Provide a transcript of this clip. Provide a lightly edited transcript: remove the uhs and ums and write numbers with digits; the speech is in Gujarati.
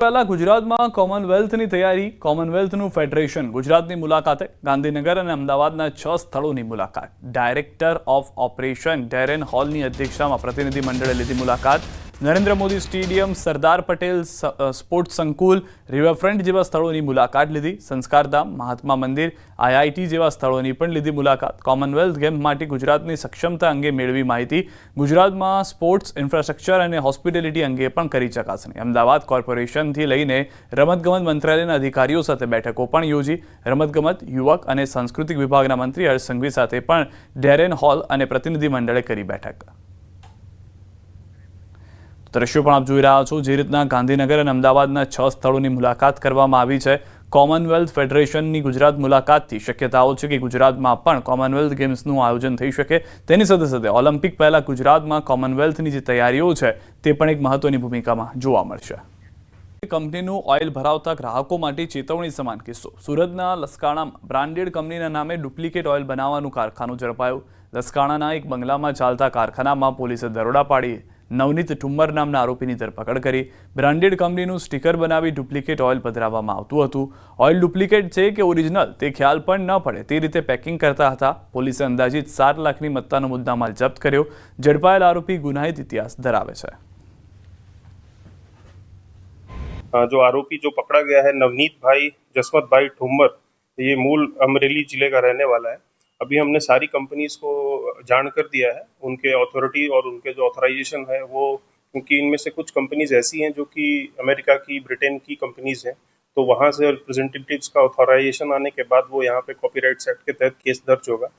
પહેલા ગુજરાતમાં કોમનવેલ્થની તૈયારી કોમનવેલ્થનું ફેડરેશન ગુજરાતની મુલાકાતે ગાંધીનગર અને અમદાવાદના 6 સ્થળોની મુલાકાત ડાયરેક્ટર ઓફ ઓપરેશન ડેરેન હોલની અધ્યક્ષતામાં પ્રતિનિધિ મંડળે લીધી મુલાકાત નરેન્દ્ર મોદી સ્ટેડિયમ સરદાર પટેલ સ્પોર્ટ્સ સંકુલ રિવરફ્રન્ટ જેવા સ્થળોની મુલાકાત લીધી સંસ્કારધામ મહાત્મા મંદિર આઈઆઈટી જેવા સ્થળોની પણ લીધી મુલાકાત કોમનવેલ્થ ગેમ્સ માટે ગુજરાતની સક્ષમતા અંગે મેળવી માહિતી ગુજરાતમાં સ્પોર્ટ્સ ઇન્ફ્રાસ્ટ્રક્ચર અને હોસ્પિટાલિટી અંગે પણ કરી ચકાસણી અમદાવાદ કોર્પોરેશનથી લઈને રમતગમત મંત્રાલયના અધિકારીઓ સાથે બેઠકો પણ યોજી રમતગમત યુવક અને સાંસ્કૃતિક વિભાગના મંત્રી હર્ષ સંઘવી સાથે પણ ડેરેન હોલ અને પ્રતિનિધિ મંડળે કરી બેઠક દ્રશ્યો પણ આપ જોઈ રહ્યા છો જે રીતના ગાંધીનગર અને અમદાવાદના 6 સ્થળોની મુલાકાત કરવામાં આવી છે કોમનવેલ્થ ફેડરેશનની ગુજરાત મુલાકાતથી શક્યતાઓ છે કે ગુજરાતમાં પણ કોમનવેલ્થ ગેમ્સનું આયોજન થઈ શકે તેની સાથે સાથે ઓલિમ્પિક પહેલા ગુજરાતમાં કોમનવેલ્થની જે તૈયારીઓ છે તે પણ એક મહત્વની ભૂમિકામાં જોવા મળશે કંપનીનું ઓઇલ ભરાવતા ગ્રાહકો માટે ચેતવણી સમાન કિસ્સો સુરતના લસકાણામાં બ્રાન્ડેડ કંપનીના નામે ડુપ્લિકેટ ઓઇલ બનાવવાનું કારખાનું ઝડપાયું લસકાણાના એક બંગલામાં ચાલતા કારખાનામાં પોલીસે દરોડા પાડી નવનીત ઠુમ્મર નામના આરોપીની ધરપકડ કરી બ્રાન્ડેડ કંપનીનું સ્ટીકર બનાવી ડુપ્લિકેટ ઓઇલ પધરાવવામાં આવતું હતું ઓઇલ ડુપ્લિકેટ છે કે ઓરિજિનલ તે ખ્યાલ પણ ન પડે તે રીતે પેકિંગ કરતા હતા પોલીસે અંદાજિત 7 લાખની મત્તાનો મુદ્દામાલ જપ્ત કર્યો ઝડપાયેલ આરોપી ગુનાહિત ઇતિહાસ ધરાવે છે जो आरोपी जो पकड़ा गया है नवनीत भाई जसवंत भाई ठुम्मर ये मूल अमरेली जिले का रहने वाला है अभी हमने सारी कंपनीज को जान कर दिया है उनके अथॉरिटी और उनके जो ऑथराइजेशन है वो क्योंकि इनमें से कुछ कंपनीज ऐसी हैं जो कि अमेरिका की ब्रिटेन की कंपनीज हैं तो वहाँ से रिप्रेजेंटेटिव्स का ऑथराइजेशन आने के बाद वो यहाँ पे कॉपीराइट्स एक्ट के तहत केस दर्ज होगा।